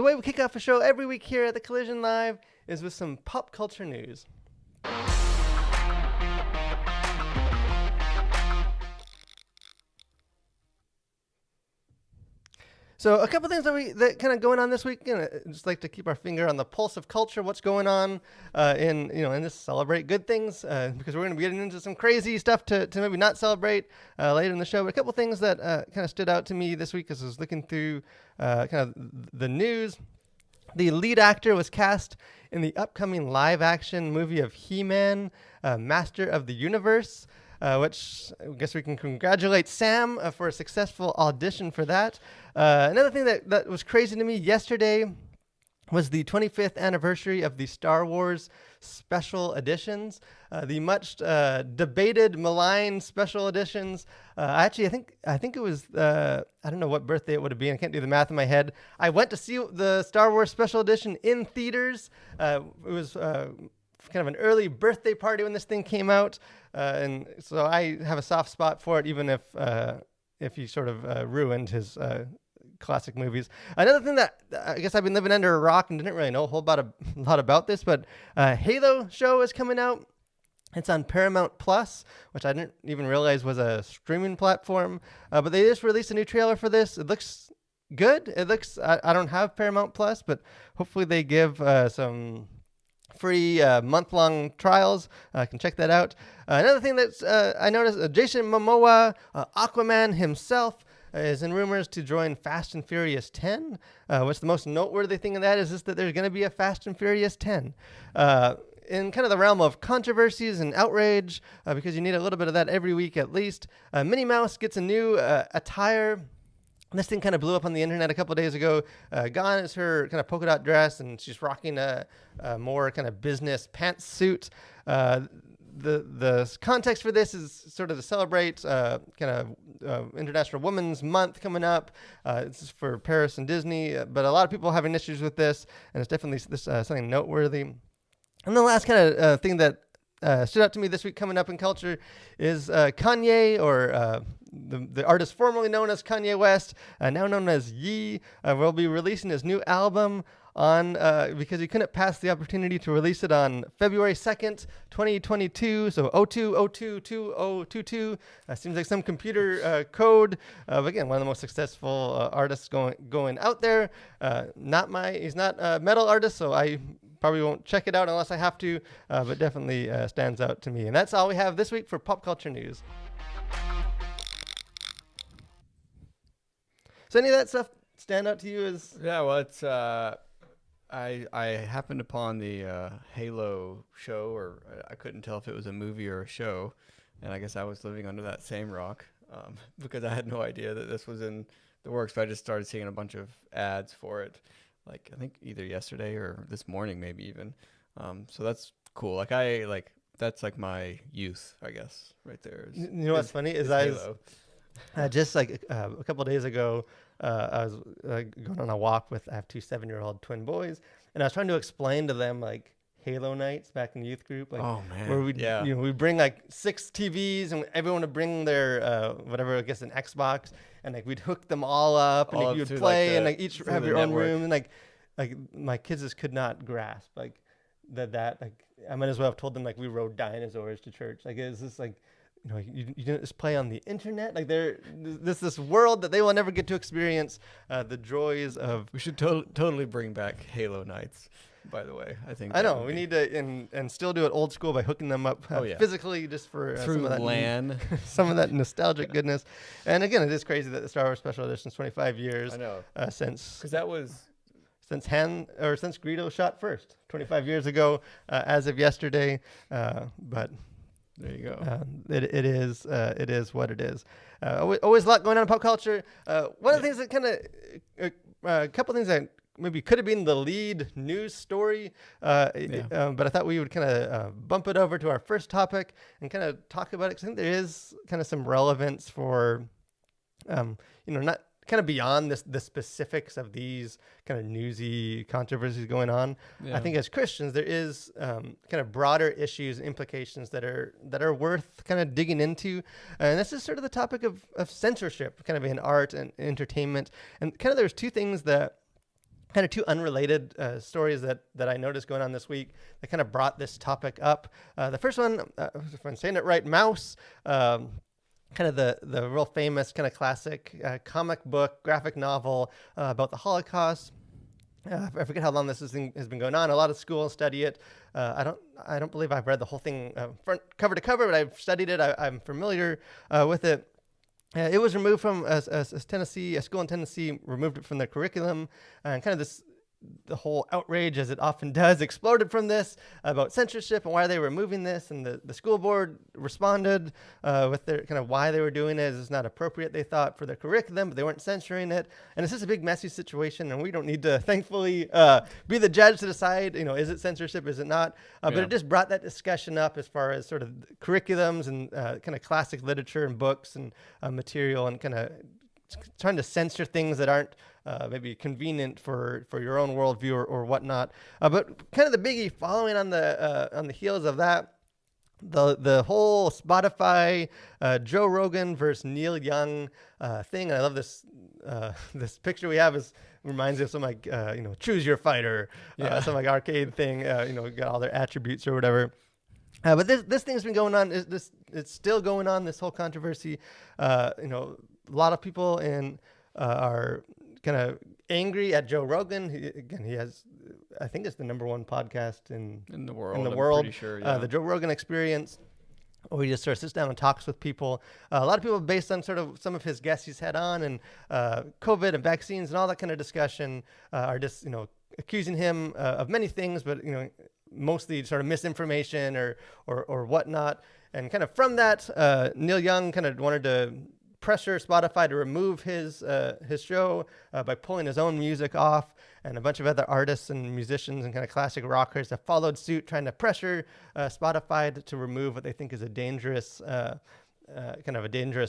the way we kick off a show every week here at the Collision Live is with some pop culture news. So a couple things that kind of going on this week. Just like to keep our finger on the pulse of culture. What's going on in this celebrate good things because we're going to be getting into some crazy stuff to maybe not celebrate later in the show. But a couple things that kind of stood out to me this week as I was looking through kind of the news. The lead actor was cast in the upcoming live-action movie of He-Man, Master of the Universe. Which I guess we can congratulate Sam for a successful audition for that. Another thing that was crazy to me yesterday was the 25th anniversary of the Star Wars special editions, the much debated, maligned special editions. Actually, I think it was, I don't know what birthday it would have been. I can't do the math in my head. I went to see the Star Wars special edition in theaters. It was kind of an early birthday party when this thing came out. And so I have a soft spot for it, even if he sort of ruined his classic movies. Another thing that I guess I've been living under a rock and didn't really know a whole lot about this, but Halo show is coming out. It's on Paramount Plus, which I didn't even realize was a streaming platform. But they just released a new trailer for this. It looks good. It looks, I don't have Paramount Plus, but hopefully they give some free month-long trials. I can check that out. Another thing that's I noticed, Jason Momoa, Aquaman himself, is in rumors to join Fast and Furious 10. What's the most noteworthy thing in that is just that there's going to be a Fast and Furious 10. In kind of the realm of controversies and outrage, because you need a little bit of that every week at least, Minnie Mouse gets a new attire. This thing kind of blew up on the internet a couple of days ago. Gone is her kind of polka dot dress, and she's rocking a more kind of business pantsuit. The context for this is sort of to celebrate kind of International Women's Month coming up. It's for Paris and Disney, but a lot of people are having issues with this, and it's definitely something noteworthy. And the last kind of thing that stood out to me this week coming up in culture is Kanye, or the artist formerly known as Kanye West, now known as Ye, will be releasing his new album on because he couldn't pass the opportunity to release it on February 2nd, 2022. So 02/02/2022. Seems like some computer code. But again, one of the most successful artists going out there. He's not a metal artist, so I probably won't check it out unless I have to, but definitely stands out to me. And that's all we have this week for pop culture news. So any of that stuff stand out to you as? Yeah, well, it's I happened upon the Halo show, or I couldn't tell if it was a movie or a show, and I guess I was living under that same rock because I had no idea that this was in the works. But I just started seeing a bunch of ads for it, like I think either yesterday or this morning, maybe even. So that's cool. That's like my youth, I guess, right there. You know what's funny is just like a couple of days ago, I was going on a walk I have two 7-year-old twin boys, and I was trying to explain to them like Halo nights back in youth group, like where we bring like 6 TVs and everyone would bring their whatever, I guess an Xbox, and like we'd hook them all up and you would play and like each have your own room, and like my kids just could not grasp like that like I might as well have told them like we rode dinosaurs to church. Like it's just like, you didn't just play on the internet. Like this world that they will never get to experience the joys of. We should totally bring back Halo nights. By the way, I know we need to and still do it old school by hooking them up physically just for through some of that LAN, some of that nostalgic goodness. And again, it is crazy that the Star Wars Special Edition is 25 years. I know since because that was. Since Greedo shot first, 25 years ago, as of yesterday. But there you go. It is what it is. Always a lot going on in pop culture. One of the things that kind of a couple things that maybe could have been the lead news story, but I thought we would kind of bump it over to our first topic and kind of talk about it, because I think there is kind of some relevance for, not kind of beyond the specifics of these kind of newsy controversies going on. Yeah. I think as Christians, there is kind of broader issues and implications that are worth kind of digging into. And this is sort of the topic of censorship, kind of in art and entertainment. And kind of there's two things that kind of two unrelated stories that I noticed going on this week that kind of brought this topic up. The first one, if I'm saying it right, Mouse, kind of the real famous kind of classic comic book graphic novel about the Holocaust. I forget how long this thing has been going on. A lot of schools study it. I don't believe I've read the whole thing front cover to cover, but I've studied it. I'm familiar with it. It was removed from Tennessee, a school in Tennessee removed it from their curriculum, and kind of the whole outrage, as it often does, exploded from this about censorship and why they were removing this. And the school board responded with their kind of why they were doing it. It's not appropriate, they thought, for their curriculum, but they weren't censoring it. And it's just a big messy situation, and we don't need to, thankfully, be the judge to decide, is it censorship, is it not? But it just brought that discussion up as far as sort of curriculums and kind of classic literature and books and material, and kind of trying to censor things that aren't maybe convenient for your own worldview or whatnot. But kind of the biggie following on the heels of that, the whole Spotify Joe Rogan versus Neil Young thing. And I love this this picture we have reminds me of some like choose your fighter, some like arcade thing. Got all their attributes or whatever. But this thing's been going on. It's still going on. This whole controversy. A lot of people are kind of angry at Joe Rogan. He has, I think it's the #1 podcast in the world. I'm pretty sure, the Joe Rogan Experience, where he just sort of sits down and talks with people. A lot of people, based on sort of some of his guests he's had on, and COVID and vaccines and all that kind of discussion, are just accusing him of many things, but mostly sort of misinformation or whatnot. And kind of from that, Neil Young kind of wanted to pressure Spotify to remove his show by pulling his own music off, and a bunch of other artists and musicians and kind of classic rockers have followed suit, trying to pressure Spotify to remove what they think is a dangerous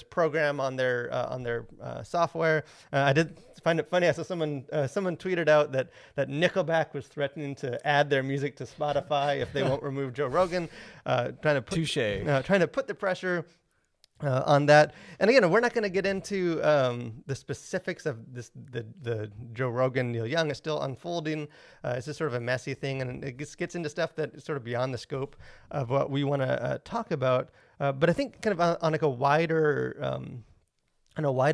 program on their software. I did find it funny. I saw someone tweeted out that Nickelback was threatening to add their music to Spotify if they won't remove Joe Rogan, trying to put the pressure on that. And again, we're not going to get into the specifics of the Joe Rogan, Neil Young. It's still unfolding. It's just sort of a messy thing, and it gets into stuff that is sort of beyond the scope of what we want to talk about. But I think kind of on like a wider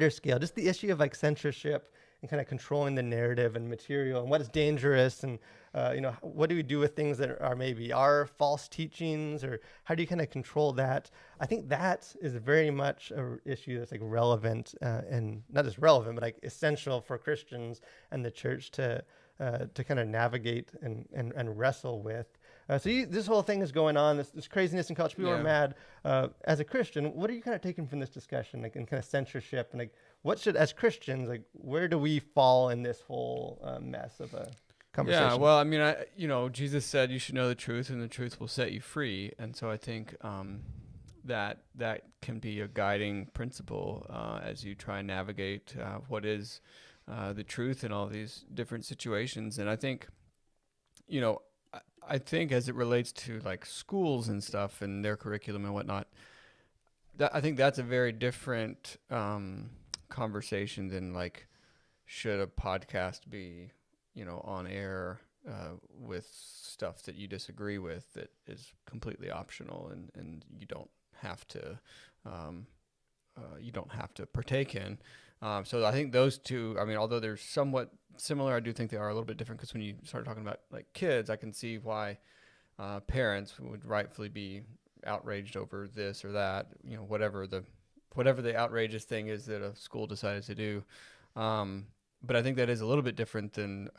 scale, just the issue of like censorship and kind of controlling the narrative and material, and what is dangerous, and what do we do with things that are maybe false teachings, or how do you kind of control that? I think that is very much an issue that's like relevant, and not just relevant, but like essential for Christians and the church to kind of navigate and wrestle with. This whole thing is going on, this craziness in culture. People are mad. As a Christian, what are you kind of taking from this discussion, like in kind of censorship, and like what should, as Christians, like where do we fall in this whole mess of a conversation? Yeah, well, I mean, Jesus said you should know the truth, and the truth will set you free. And so I think that can be a guiding principle as you try and navigate what is the truth in all these different situations. And I think, I think as it relates to like schools and stuff and their curriculum and whatnot, I think that's a very different conversation than like, should a podcast be, on air with stuff that you disagree with that is completely optional and you don't have to partake in. So I think those two, I mean, although they're somewhat similar, I do think they are a little bit different, because when you start talking about like kids, I can see why parents would rightfully be outraged over this or that, whatever the outrageous thing is that a school decided to do. But I think that is a little bit different than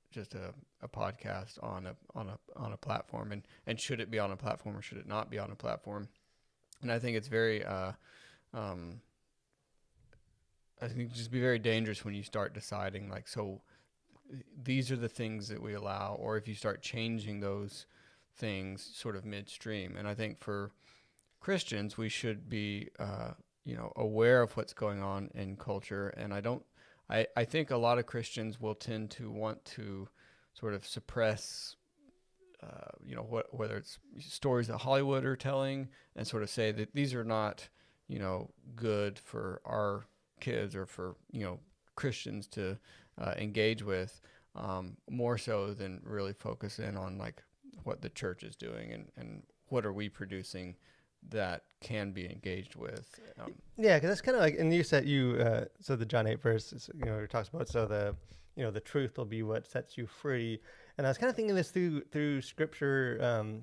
just a podcast on a platform, and should it be on a platform or should it not be on a platform? And I think it's very I think just be very dangerous when you start deciding like, so these are the things that we allow, or if you start changing those things sort of midstream. And I think for Christians, we should be aware of what's going on in culture. And I think a lot of Christians will tend to want to sort of suppress whether it's stories that Hollywood are telling, and sort of say that these are not good for our kids or for Christians to engage with, more so than really focus in on like what the church is doing and what are we producing that can be engaged with. Yeah, because that's kind of like, and you said so the John 8 verse, it talks about, so the truth will be what sets you free. And I was kind of thinking this through scripture,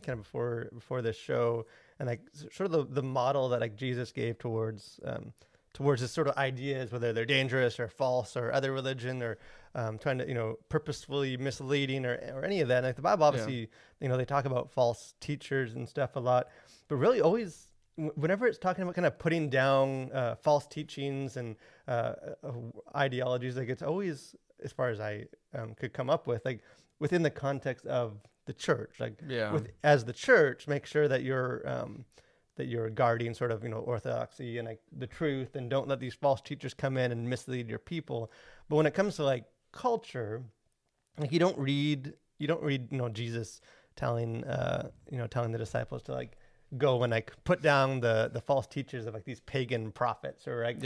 kind of before this show, and like sort of the model that like Jesus gave towards this sort of ideas, whether they're dangerous or false or other religion or trying to, purposefully misleading or any of that. And like the Bible, obviously, they talk about false teachers and stuff a lot, but really always, whenever it's talking about kind of putting down false teachings and ideologies, like it's always, as far as I could come up with, like within the context of the church, like as the church, make sure that you're guarding sort of, orthodoxy and like the truth, and don't let these false teachers come in and mislead your people. But when it comes to like culture, like you don't read, Jesus telling the disciples to like go and like put down the false teachers of like these pagan prophets, or like,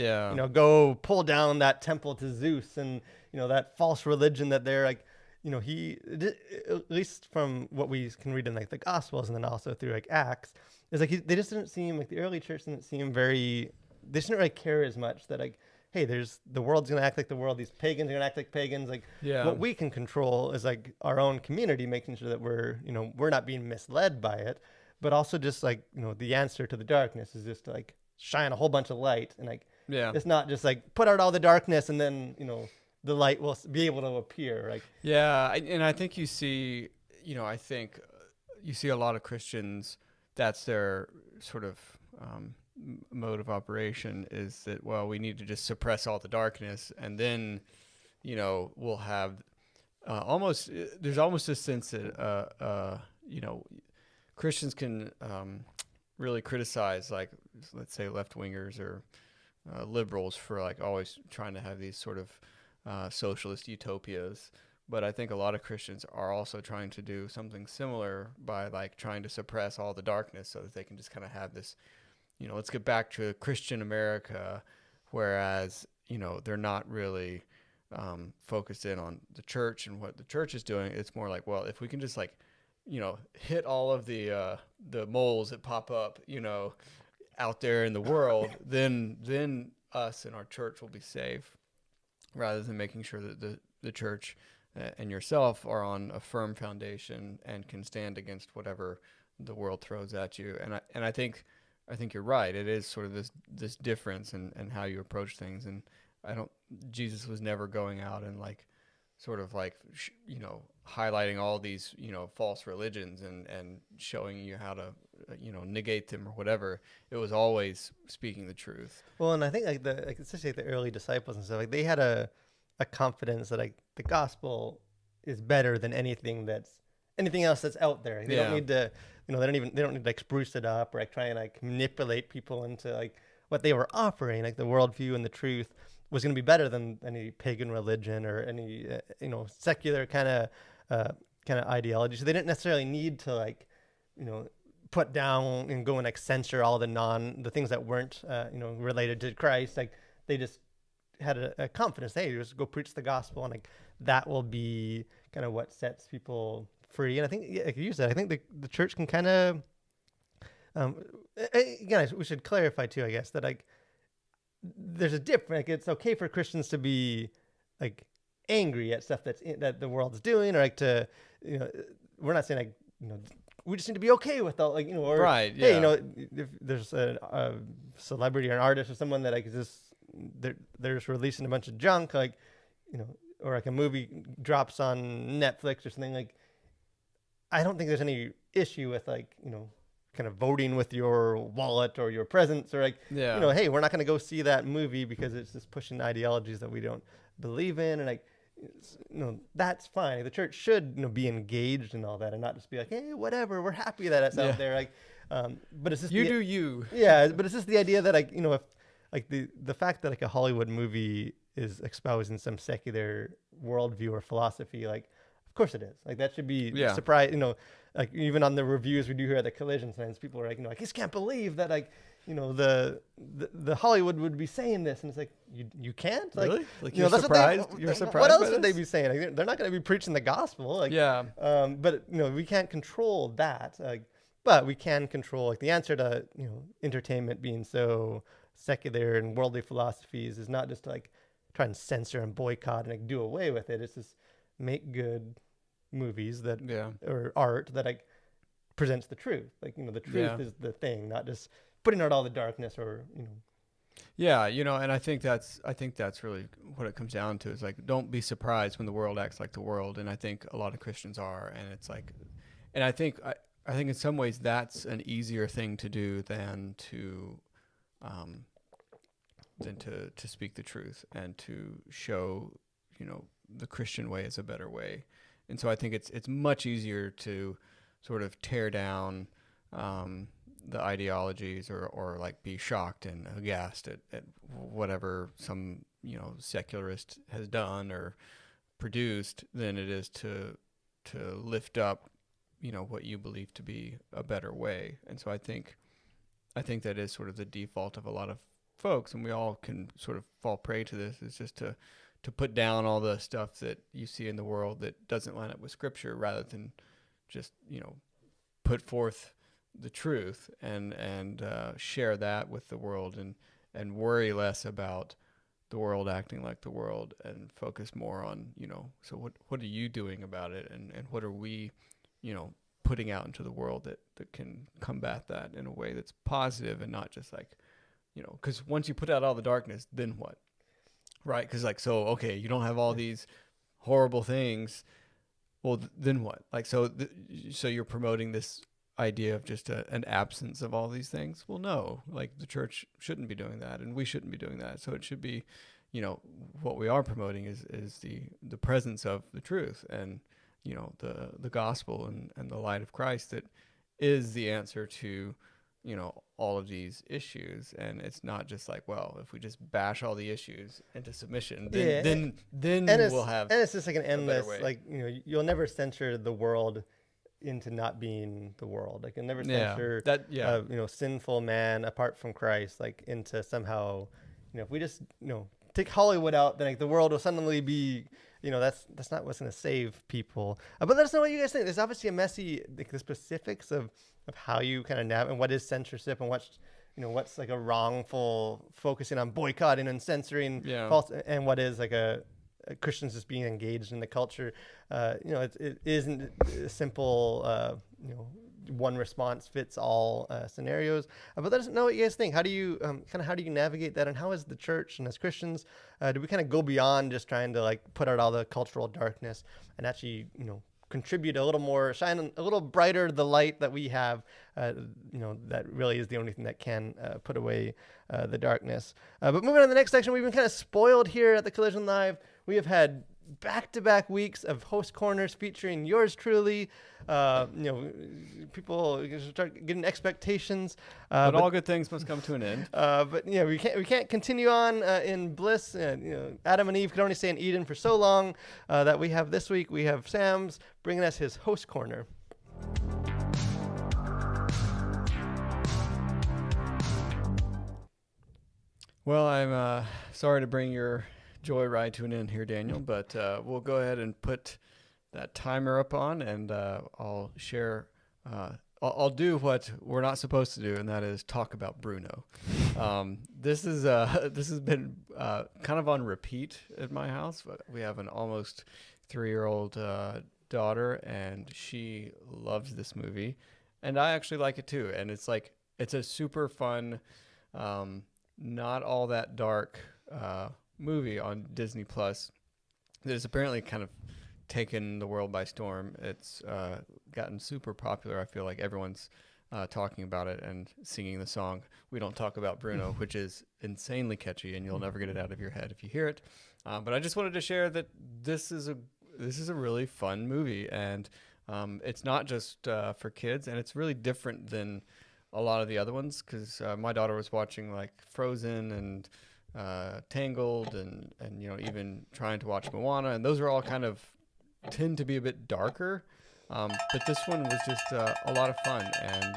go pull down that temple to Zeus and, that false religion that they're like, he, at least from what we can read in like the Gospels and then also through like Acts, is like they just didn't seem like, the early church didn't seem they didn't really care as much that like, hey, the world's gonna act like the world, these pagans are gonna act like pagans. Like what we can control is like our own community, making sure that we're not being misled by it, but also just like, the answer to the darkness is just to like shine a whole bunch of light, and like it's not just like put out all the darkness and then the light will be able to appear. Like and I think you see a lot of Christians, that's their sort of mode of operation, is that, well, we need to just suppress all the darkness, and then we'll have there's almost a sense that Christians can really criticize, like, let's say left-wingers or liberals for like always trying to have these sort of socialist utopias. But I think a lot of Christians are also trying to do something similar by like trying to suppress all the darkness so that they can just kind of have this, let's get back to Christian America, whereas, they're not really focused in on the church and what the church is doing. It's more like, well, if we can just like, hit all of the moles that pop up, out there in the world, then us and our church will be safe, rather than making sure that the church and yourself are on a firm foundation and can stand against whatever the world throws at you. And I think you're right. It is sort of this difference in how you approach things. And Jesus was never going out and like sort of like highlighting all these false religions and showing you how to negate them or whatever. It was always speaking the truth. Well, and I think like especially like the early disciples and stuff, like they had a confidence that like the gospel is better than anything else that's out there. They don't need to, they don't need to like spruce it up or like try and like manipulate people into like what they were offering. Like the worldview and the truth was going to be better than any pagan religion or any secular kind of ideology. So they didn't necessarily need to like put down and go and like censor all the things that weren't related to Christ. Like they just had a confidence, hey, just go preach the gospel, and like that will be kind of what sets people free. And I think, like you said, I think the church can kind of again, we should clarify too, I guess, that like there's a difference. Like it's okay for Christians to be like angry at stuff that the world's doing, or like to we're not saying like we just need to be okay with all, like, or right, hey, if there's a celebrity or an artist or someone that like just they're just releasing a bunch of junk, like or like a movie drops on Netflix or something, like I don't think there's any issue with like kind of voting with your wallet or your presence, or like hey, we're not going to go see that movie because it's just pushing ideologies that we don't believe in, and like that's fine. The church should be engaged in all that and not just be like, hey, whatever, we're happy that it's out there, like but it's just do you but it's just the idea that like if like the fact that like a Hollywood movie is espousing some secular worldview or philosophy, like of course it is. Like that should be Yeah. surprise. Like even on the reviews we do here at the Collision Signs, people are like, I just can't believe that like the Hollywood would be saying this, and it's like you can't like Really? Like you're that's surprised. you're surprised. What else by would they this? be saying? Like, they're not going to be preaching the gospel. Like Yeah. but we can't control that. Like, but we can control like the answer to entertainment being so secular and worldly philosophies is not just to like try and censor and boycott and like do away with it. It's just make good movies that or art that like presents the truth. Like the truth is the thing, not just putting out all the darkness or Yeah, and I think that's really what it comes down to is like don't be surprised when the world acts like the world, and I think a lot of Christians are, and it's like, and I think in some ways that's an easier thing to do than to speak the truth and to show the Christian way is a better way, and so I think it's much easier to sort of tear down the ideologies or like be shocked and aghast at whatever some secularist has done or produced than it is to lift up what you believe to be a better way. And so I think that is sort of the default of a lot of folks, and we all can sort of fall prey to this, is just to put down all the stuff that you see in the world that doesn't line up with Scripture, rather than just put forth the truth and share that with the world, and worry less about the world acting like the world, and focus more on so what are you doing about it, and what are we putting out into the world that can combat that in a way that's positive, and not just like because once you put out all the darkness, then what, right? Because like, so okay, you don't have all these horrible things, well then what? Like so you're promoting this idea of just an absence of all these things. Well, no, like the church shouldn't be doing that, and we shouldn't be doing that. So it should be, what we are promoting is the presence of the truth, and the gospel and the light of Christ that is the answer to all of these issues. And it's not just like, well, if we just bash all the issues into submission, then we'll have, and it's just like an endless like you'll never censor the world into not being the world. Like, you'll never censor sinful man apart from Christ, like into somehow, if we just take Hollywood out, then like the world will suddenly be, that's not what's going to save people. But let us know what you guys think. There's obviously a messy, like the specifics of how you kind of navigate, and what is censorship, and what's like a wrongful focusing on boycotting and censoring false, and what is like a Christians just being engaged in the culture. It isn't a simple, one response fits all scenarios. But let us know what you guys think. How do you how do you navigate that, and how is the church and as Christians, do we kind of go beyond just trying to like put out all the cultural darkness and actually contribute a little more, shine a little brighter the light that we have, that really is the only thing that can put away the darkness. But moving on to the next section, we've been kind of spoiled here at the Collision Live. We have had back-to-back weeks of host corners featuring yours truly. People start getting expectations. But all good things must come to an end. But we can't continue on in bliss. Adam and Eve could only stay in Eden for so long. That we have this week. We have Sam's bringing us his host corner. Well, I'm sorry to bring your joyride to an end here, Daniel, but we'll go ahead and put that timer up on, and I'll share. I'll do what we're not supposed to do, and that is talk about Bruno. This has been kind of on repeat at my house. We have an almost 3-year-old daughter, and she loves this movie, and I actually like it too. And it's a super fun, not all that dark movie on Disney Plus that has apparently kind of taken the world by storm. It's gotten super popular. I feel like everyone's talking about it and singing the song "We Don't Talk About Bruno," which is insanely catchy, and you'll never get it out of your head if you hear it. But I just wanted to share that this is a really fun movie, and it's not just for kids, and it's really different than a lot of the other ones, because my daughter was watching like Frozen and Tangled and even trying to watch Moana, and those are all kind of tend to be a bit darker. But this one was just a lot of fun, and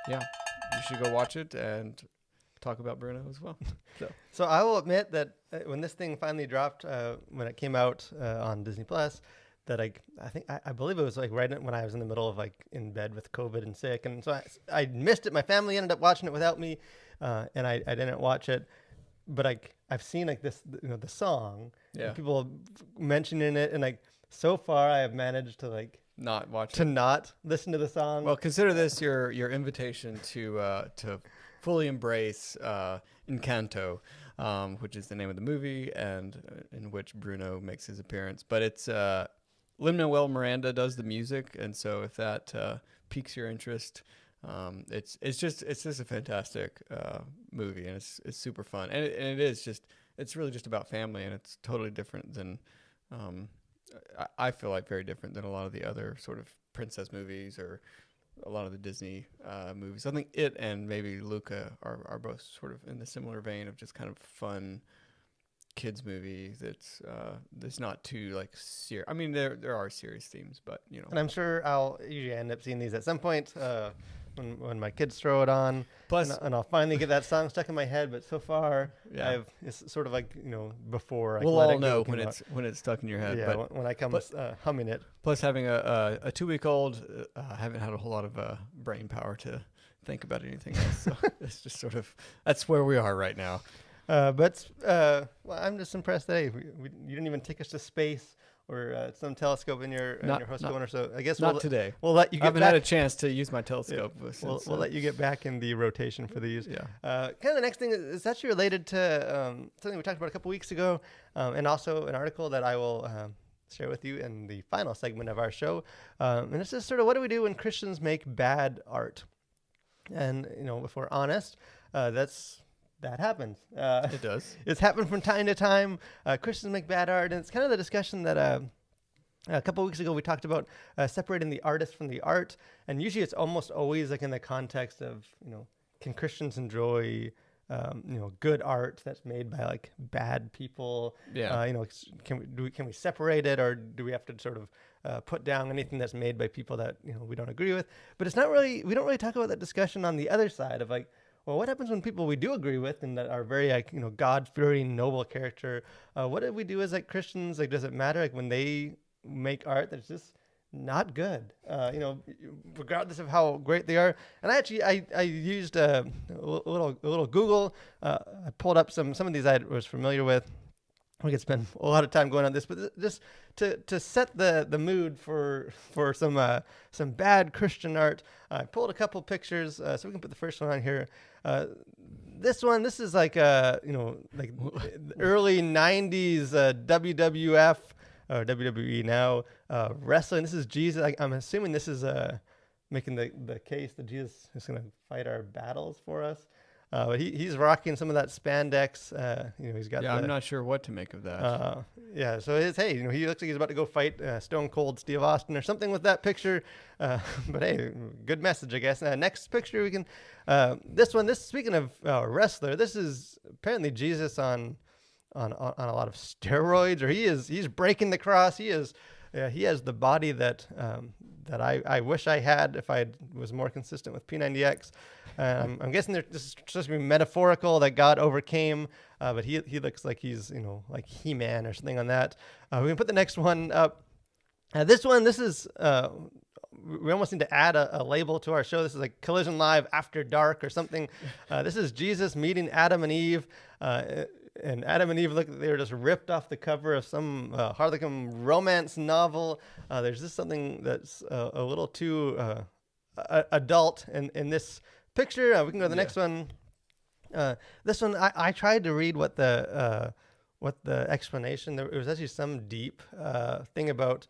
yeah, you should go watch it and talk about Bruno as well. So I will admit that when this thing finally dropped, when it came out on Disney Plus, that I believe it was like right when I was in the middle of like in bed with COVID and sick, and so I missed it. My family ended up watching it without me, and I didn't watch it. But I've seen like this, the song, and people mentioning it, and like so far I have managed to like not watch not listen to the song. Well, consider this your invitation to fully embrace Encanto, which is the name of the movie, and in which Bruno makes his appearance. But it's Lin-Manuel Miranda does the music, and so if that piques your interest, it's just a fantastic movie, and it's super fun, and it's really just about family, and it's totally different than I feel like very different than a lot of the other sort of princess movies or a lot of the Disney movies. I think it and maybe Luca are both sort of in the similar vein of just kind of fun kids movie that's not too like serious. I mean, there are serious themes, but And I'm sure I'll usually end up seeing these at some point when my kids throw it on. Plus, and I'll finally get that song stuck in my head. But so far, it's sort of like before. We'll all know when it's stuck in your head. Yeah, but when I come humming it. Plus, having a 2-week-old, I haven't had a whole lot of brain power to think about anything else. So it's just sort of that's where we are right now. But I'm just impressed that you didn't even take us to space or some telescope in your host corner. So I guess today. We'll let you. I haven't had a chance to use my telescope. Yeah. We'll let you get back in the rotation for these. Yeah. Kind of the next thing is actually related to something we talked about a couple weeks ago, and also an article that I will share with you in the final segment of our show. And it's just sort of what do we do when Christians make bad art? And if we're honest, that happens. It does. It's happened from time to time. Christians make bad art, and it's kind of the discussion that a couple of weeks ago we talked about separating the artist from the art, and usually it's almost always like in the context of can Christians enjoy good art that's made by like bad people? Yeah. Can we separate it, or do we have to sort of put down anything that's made by people that we don't agree with? But it's not really. We don't really talk about that discussion on the other side of like, well, what happens when people we do agree with and that are very like God-fearing, noble character? What do we do as like Christians? Like, does it matter like when they make art that's just not good? Regardless of how great they are. And I used a little Google. I pulled up some of these I was familiar with. We could spend a lot of time going on this, but just to set the mood for some bad Christian art, I pulled a couple pictures, so we can put the first one on here. This is like like early '90s WWF or WWE now wrestling. This is Jesus. I'm assuming this is making the case that Jesus is going to fight our battles for us. But he's rocking some of that spandex. He's got. Yeah, I'm not sure what to make of that. Yeah, so he looks like he's about to go fight Stone Cold Steve Austin or something with that picture. But hey, good message, I guess. Next picture we can. This one. Speaking of wrestler, this is apparently Jesus on a lot of steroids, or he's breaking the cross. He has the body that I wish I had if I was more consistent with P90X. I'm guessing this is supposed to be metaphorical that God overcame, but he looks like he's like He-Man or something on that. We can put the next one up. This is we almost need to add a label to our show. This is like Collision Live After Dark or something. This is Jesus meeting Adam and Eve. And Adam and Eve look like they were just ripped off the cover of some Harlequin romance novel. There's just something that's a little too adult in this picture. We can go to the next one. This one, I tried to read what the explanation. There was actually some deep thing about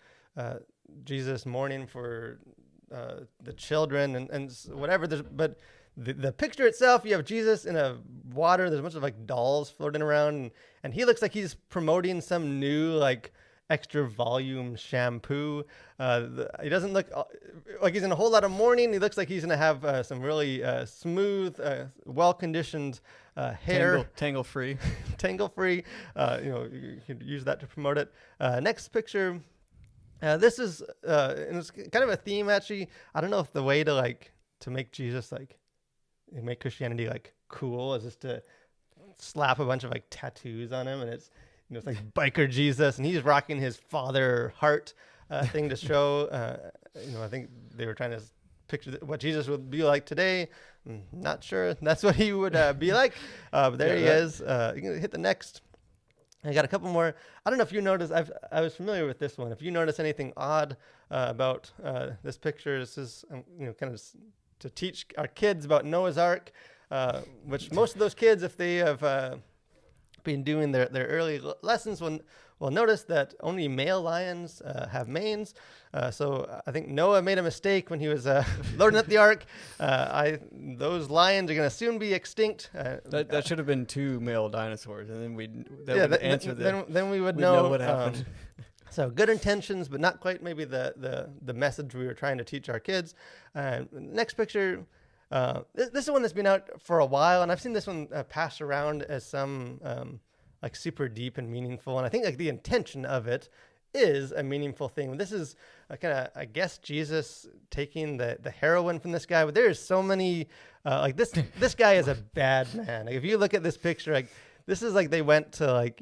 Jesus mourning for the children and whatever. But the picture itself, you have Jesus in a water. There's a bunch of like dolls floating around, and he looks like he's promoting some new like extra volume shampoo. He doesn't look like he's in a whole lot of mourning. He looks like he's gonna have some really smooth, well-conditioned hair, tangle free. You could use that to promote it. Next picture. This is and it's kind of a theme actually. I don't know if the way to make Jesus make Christianity cool is just to slap a bunch of tattoos on him, and it's it's like biker Jesus, and he's rocking his father heart thing to show. I think they were trying to picture what Jesus would be like today. I'm not sure that's what he would be like, but there he is. You can hit the next. I got a couple more. I don't know if you noticed. I was familiar with this one. If you notice anything odd about this picture, this is kind of to teach our kids about Noah's Ark, which most of those kids, if they have been doing their early lessons, will notice that only male lions have manes. So I think Noah made a mistake when he was loading up the ark. Those lions are going to soon be extinct. That should have been 2 male dinosaurs, and then then we would know what happened. So good intentions, but not quite maybe the message we were trying to teach our kids. Next picture. This is one that's been out for a while, and I've seen this one passed around as some super deep and meaningful. And I think the intention of it is a meaningful thing. This is kind of, I guess, Jesus taking the heroin from this guy. But there's so many this guy is a bad man. If you look at this picture, this is they went to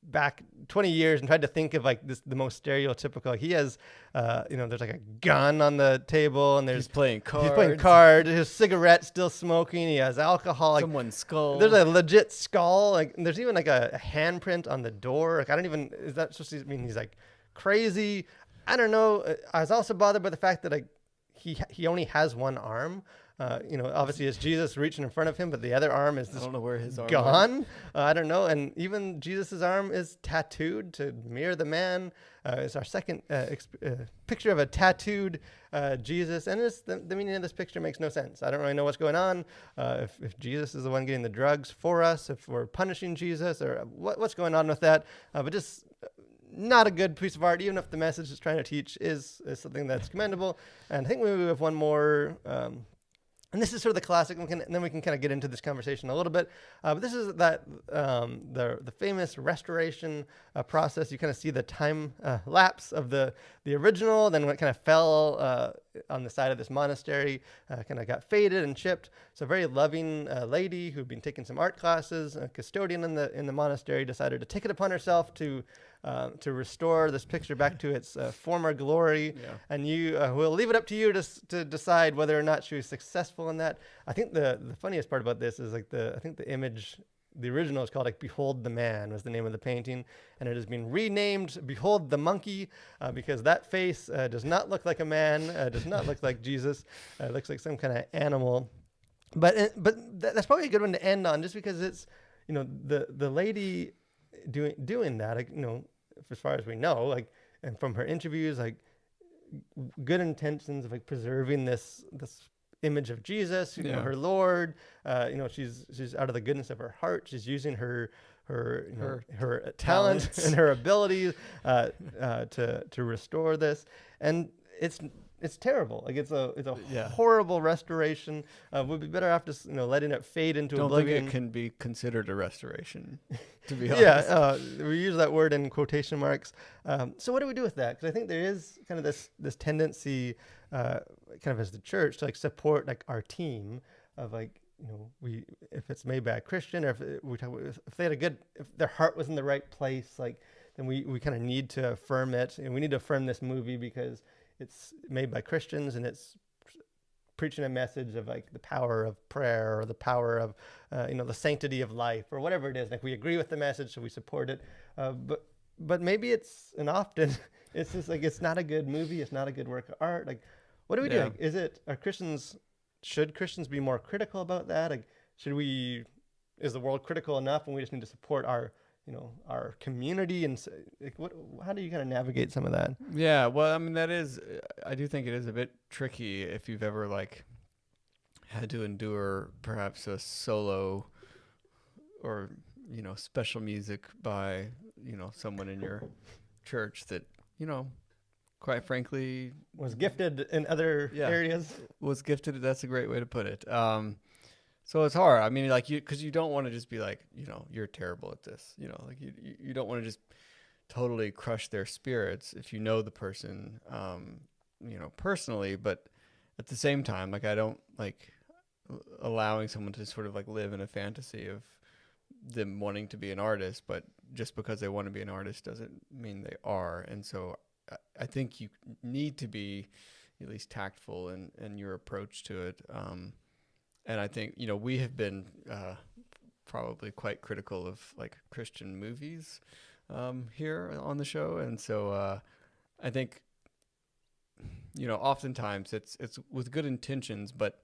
back 20 years and tried to think of the most stereotypical. He has there's a gun on the table, and he's playing cards, his cigarette still smoking, he has alcohol, someone's skull, there's a legit skull, there's even a handprint on the door. Is that supposed to mean he's crazy? I don't know. I was also bothered by the fact that he only has one arm. Obviously it's Jesus reaching in front of him, but the other arm is just, I don't know where his arm gone. I don't know. And even Jesus's arm is tattooed to mirror the man. It's our second picture of a tattooed Jesus. And the meaning of this picture makes no sense. I don't really know what's going on. If Jesus is the one getting the drugs for us, if we're punishing Jesus, or what's going on with that. But just not a good piece of art, even if the message it's trying to teach is something that's commendable. And I think we have one more. And this is sort of the classic, and then we can kind of get into this conversation a little bit. But this is the famous restoration process. You kind of see the time lapse of the original, then when it kind of fell on the side of this monastery, kind of got faded and chipped. So a very loving lady who'd been taking some art classes, a custodian in the monastery, decided to take it upon herself to restore this picture back to its former glory. Yeah. And we'll leave it up to you to decide whether or not she was successful in that. I think the funniest part about this is I think the image, the original is called Behold the Man was the name of the painting, and it has been renamed Behold the Monkey because that face does not look like a man, does not look like Jesus, it looks like some kind of animal. But that's probably a good one to end on, just because it's the lady doing that, as far as we know, and from her interviews, good intentions of preserving this image of Jesus, her Lord. She's out of the goodness of her heart. She's using her talent and her abilities to restore this, and it's terrible. It's a horrible restoration. Would be better off just letting it fade into oblivion. Don't think it can be considered a restoration, to be honest. We use that word in quotation marks. So what do we do with that? Because I think there is kind of this tendency, kind of as the church, to support our team of if it's made by a Christian, or if they had if their heart was in the right place, then we kind of need to affirm it, and we need to affirm this movie because it's made by Christians, and it's preaching a message of the power of prayer, or the power of the sanctity of life, or whatever it is. We agree with the message, so we support it. But maybe often it's just it's not a good movie. It's not a good work of art. What do we do? Should Christians be more critical about that? Is the world critical enough, and we just need to support our community? And how do you kind of navigate some of that? Yeah, well, I mean, I do think it is a bit tricky if you've ever had to endure perhaps a solo or special music by someone in your church that quite frankly was gifted in other areas. Was gifted. That's a great way to put it. So it's hard. I mean, because you don't want to just be you're terrible at this. You don't want to just totally crush their spirits if you know the person, personally. But at the same time, like I don't like allowing someone to sort of like live in a fantasy of them wanting to be an artist, but just because they want to be an artist doesn't mean they are. And so I think you need to be at least tactful in your approach to it. And I think, we have been probably quite critical of like Christian movies here on the show. And so I think, oftentimes it's with good intentions, but,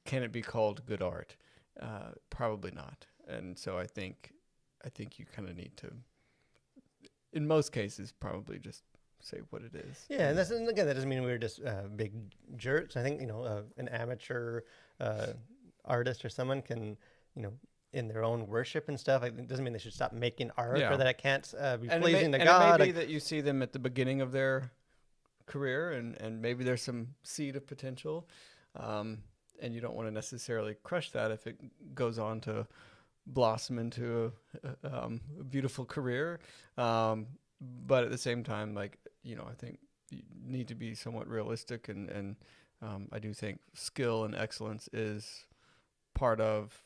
can it be called good art? Probably not. And so I think you kind of need to, in most cases, probably just say what it is. Yeah, and again, that doesn't mean we're just big jerks. I think an amateur artist or someone can, in their own worship and stuff. Like, it doesn't mean they should stop making art or that it can't be pleasing to God. It may be that you see them at the beginning of their career, and maybe there's some seed of potential, and you don't want to necessarily crush that if it goes on to blossom into a beautiful career. But at the same time, like, I think you need to be somewhat realistic, and I do think skill and excellence is part of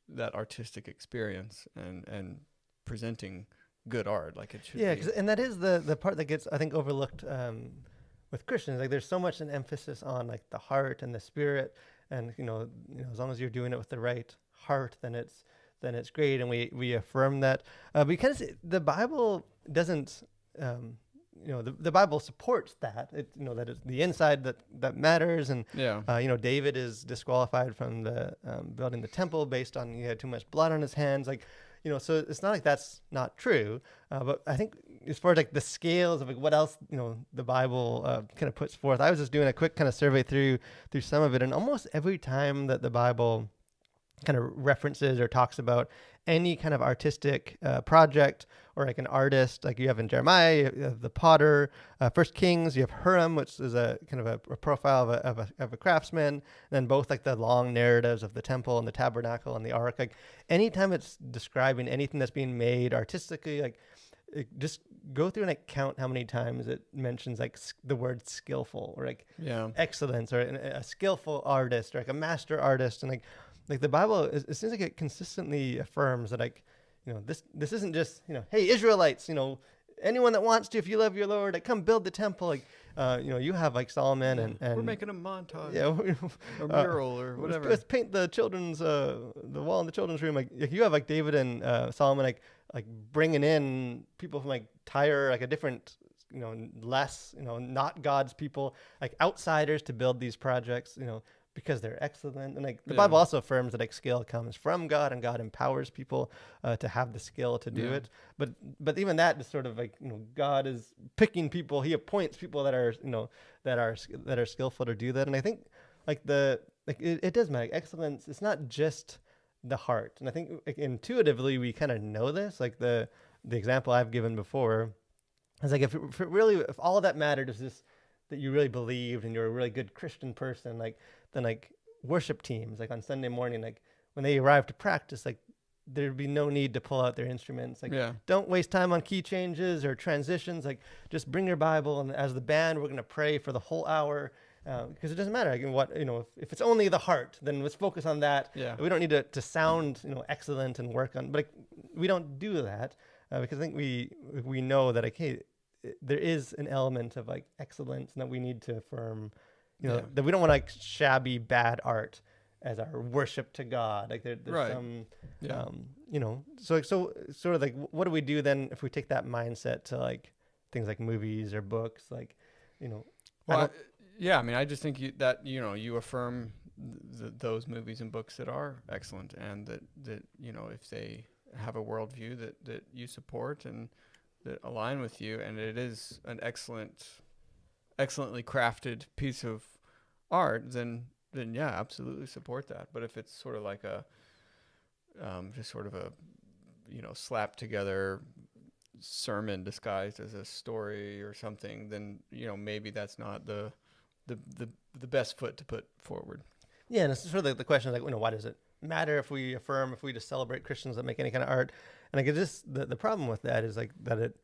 that artistic experience and presenting good art like it should be. Yeah, and that is the part that gets, I think, overlooked with Christians. Like, there's so much an emphasis on like the heart and the spirit, and as long as you're doing it with the right heart, then it's great, and we affirm that. Because the Bible doesn't, the Bible supports that. That it's the inside that matters, and David is disqualified from the building the temple based on he had too much blood on his hands. Like, so it's not like that's not true. But I think as far as like the scales of like what else the Bible kind of puts forth, I was just doing a quick kind of survey through some of it, and almost every time that the Bible kind of references or talks about any kind of artistic project or like an artist, like you have in Jeremiah, you have the potter, First Kings, you have Huram, which is a kind of a profile of a craftsman, and then both like the long narratives of the temple and the tabernacle and the ark. Like anytime it's describing anything that's being made artistically, like just go through and like count how many times it mentions like the word skillful or like excellence or a skillful artist or like a master artist. And like the Bible, it seems like it consistently affirms that like, this isn't just, hey, Israelites, anyone that wants to, if you love your Lord, like come build the temple. Like, you have like Solomon and we're making a montage, or mural or whatever. Let's paint the children's, the wall in the children's room. Like you have like David and Solomon, like bringing in people from like Tyre, like a different, less, not God's people, like outsiders to build these projects, because they're excellent. And like the Bible also affirms that like skill comes from God, and God empowers people to have the skill to do it. But even that is sort of like, God is picking people. He appoints people that are, that are skillful to do that. And I think like it does matter. Like, excellence, it's not just the heart. And I think like, intuitively we kind of know this. Like the example I've given before is like, if all that mattered is this, that you really believed and you're a really good Christian person, like then like worship teams, like on Sunday morning, like when they arrive to practice, like there'd be no need to pull out their instruments. Like don't waste time on key changes or transitions. Like just bring your Bible, and as the band, we're going to pray for the whole hour. Because it doesn't matter. Like, if it's only the heart, then let's focus on that. Yeah. We don't need to sound, excellent and work on, but like, we don't do that because I think we know that like, hey, there is an element of like excellence, and that we need to affirm, that we don't want like shabby bad art as our worship to God. Like there's some, so sort of like, what do we do then if we take that mindset to like things like movies or books, like, Well, I mean, I just think you affirm those movies and books that are excellent, and that if they have a worldview that you support and that align with you, and it is an excellently crafted piece of art, then yeah, absolutely support that. But if it's sort of like a just sort of a slapped together sermon disguised as a story or something, then maybe that's not the best foot to put forward. Yeah, and it's sort of like the question is like, why does it matter if we affirm, if we just celebrate Christians that make any kind of art. And like, it just, the problem with that is like that it,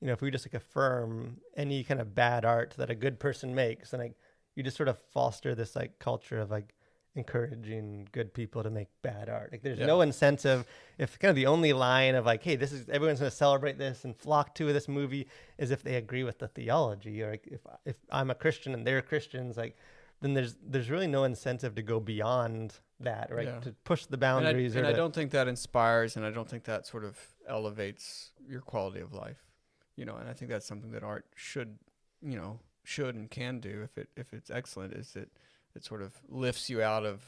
if we just like affirm any kind of bad art that a good person makes, and like you just sort of foster this like culture of like encouraging good people to make bad art. Like there's no incentive if kind of the only line of like, hey, this is, everyone's going to celebrate this and flock to this movie is if they agree with the theology, or like if I'm a Christian and they're Christians, like then there's really no incentive to go beyond that, right? Yeah. To push the boundaries. And I don't think that inspires, and I don't think that sort of elevates your quality of life, and I think that's something that art should and can do if it's excellent, is that it sort of lifts you out of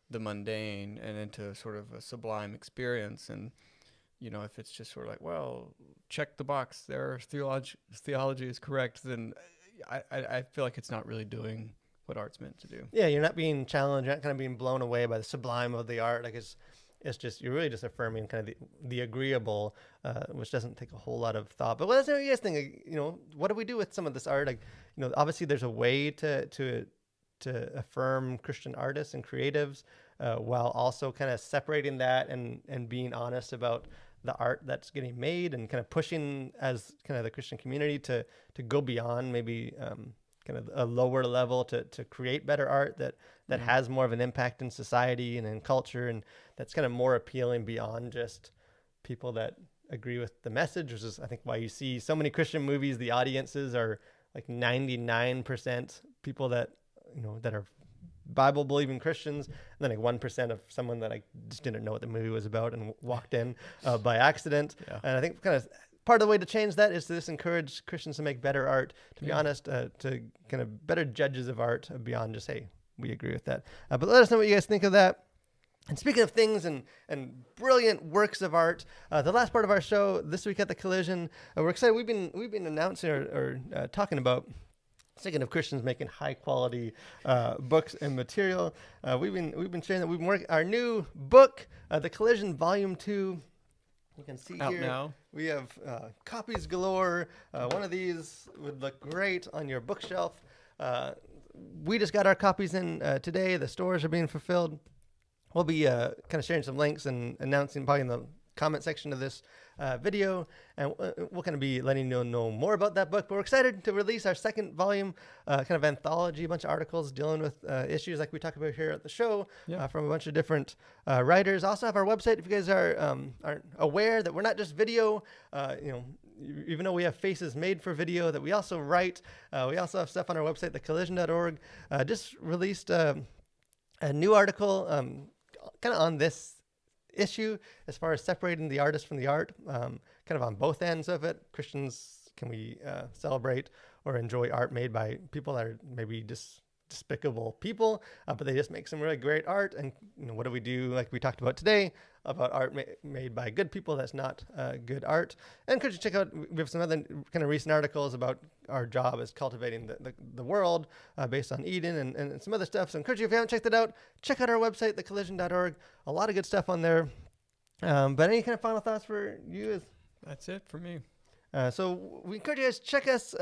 the mundane and into sort of a sublime experience. And, if it's just sort of like, well, check the box, their theology is correct, then I feel like it's not really doing what art's meant to do. Yeah, you're not being challenged, you're not kind of being blown away by the sublime of the art. Like it's just, you're really just affirming kind of the agreeable, which doesn't take a whole lot of thought. But let us know what you guys think. What do we do with some of this art? Like, obviously there's a way to affirm Christian artists and creatives, while also kind of separating that and being honest about the art that's getting made, and kind of pushing as kind of the Christian community to go beyond maybe kind of a lower level to create better art that has more of an impact in society and in culture, and that's kind of more appealing beyond just people that agree with the message, which is I think why you see so many Christian movies, the audiences are like 99% people that that are Bible believing Christians, and then like 1% of someone that I just didn't know what the movie was about and walked in by accident. Yeah. And I think kind of part of the way to change that is to just encourage Christians to make better art, to be honest, to kind of better judges of art beyond just, hey, we agree with that. But let us know what you guys think of that. And speaking of things and brilliant works of art, the last part of our show this week at the Collision, we're excited. We've been announcing or talking about, speaking of Christians making high quality books and material, we've been sharing that we've been working our new book, The Collision Volume 2. You can see out here now. We have copies galore. One of these would look great on your bookshelf. We just got our copies in today. The stores are being fulfilled. We'll be kind of sharing some links and announcing probably in the comment section of this video, and we'll kind of be letting you know more about that book. But we're excited to release our second volume, kind of anthology, a bunch of articles dealing with issues like we talk about here at the show, from a bunch of different writers. Also have our website if you guys aren't aware that we're not just video. Even though we have faces made for video, that we also write. We also have stuff on our website, thecollision.org. Just released a new article kind of on this issue as far as separating the artist from the art, kind of on both ends of it. Christians, can we celebrate or enjoy art made by people that are maybe just despicable people, but they just make some really great art? And what do we do, like we talked about today, about art made by good people that's not good art? And could you check out, we have some other kind of recent articles about our job as cultivating the world based on Eden and some other stuff. So I encourage you, if you haven't checked it out, check out our website, thecollision.org. A lot of good stuff on there. But any kind of final thoughts for you? That's it for me. So we encourage you guys, check us,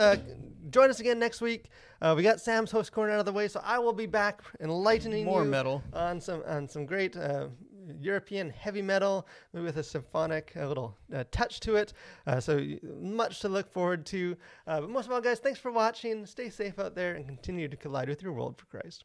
join us again next week. We got Sam's host corner out of the way, so I will be back enlightening more you metal on some great European heavy metal, maybe with a symphonic little touch to it. So much to look forward to. But most of all, guys, thanks for watching. Stay safe out there and continue to collide with your world for Christ.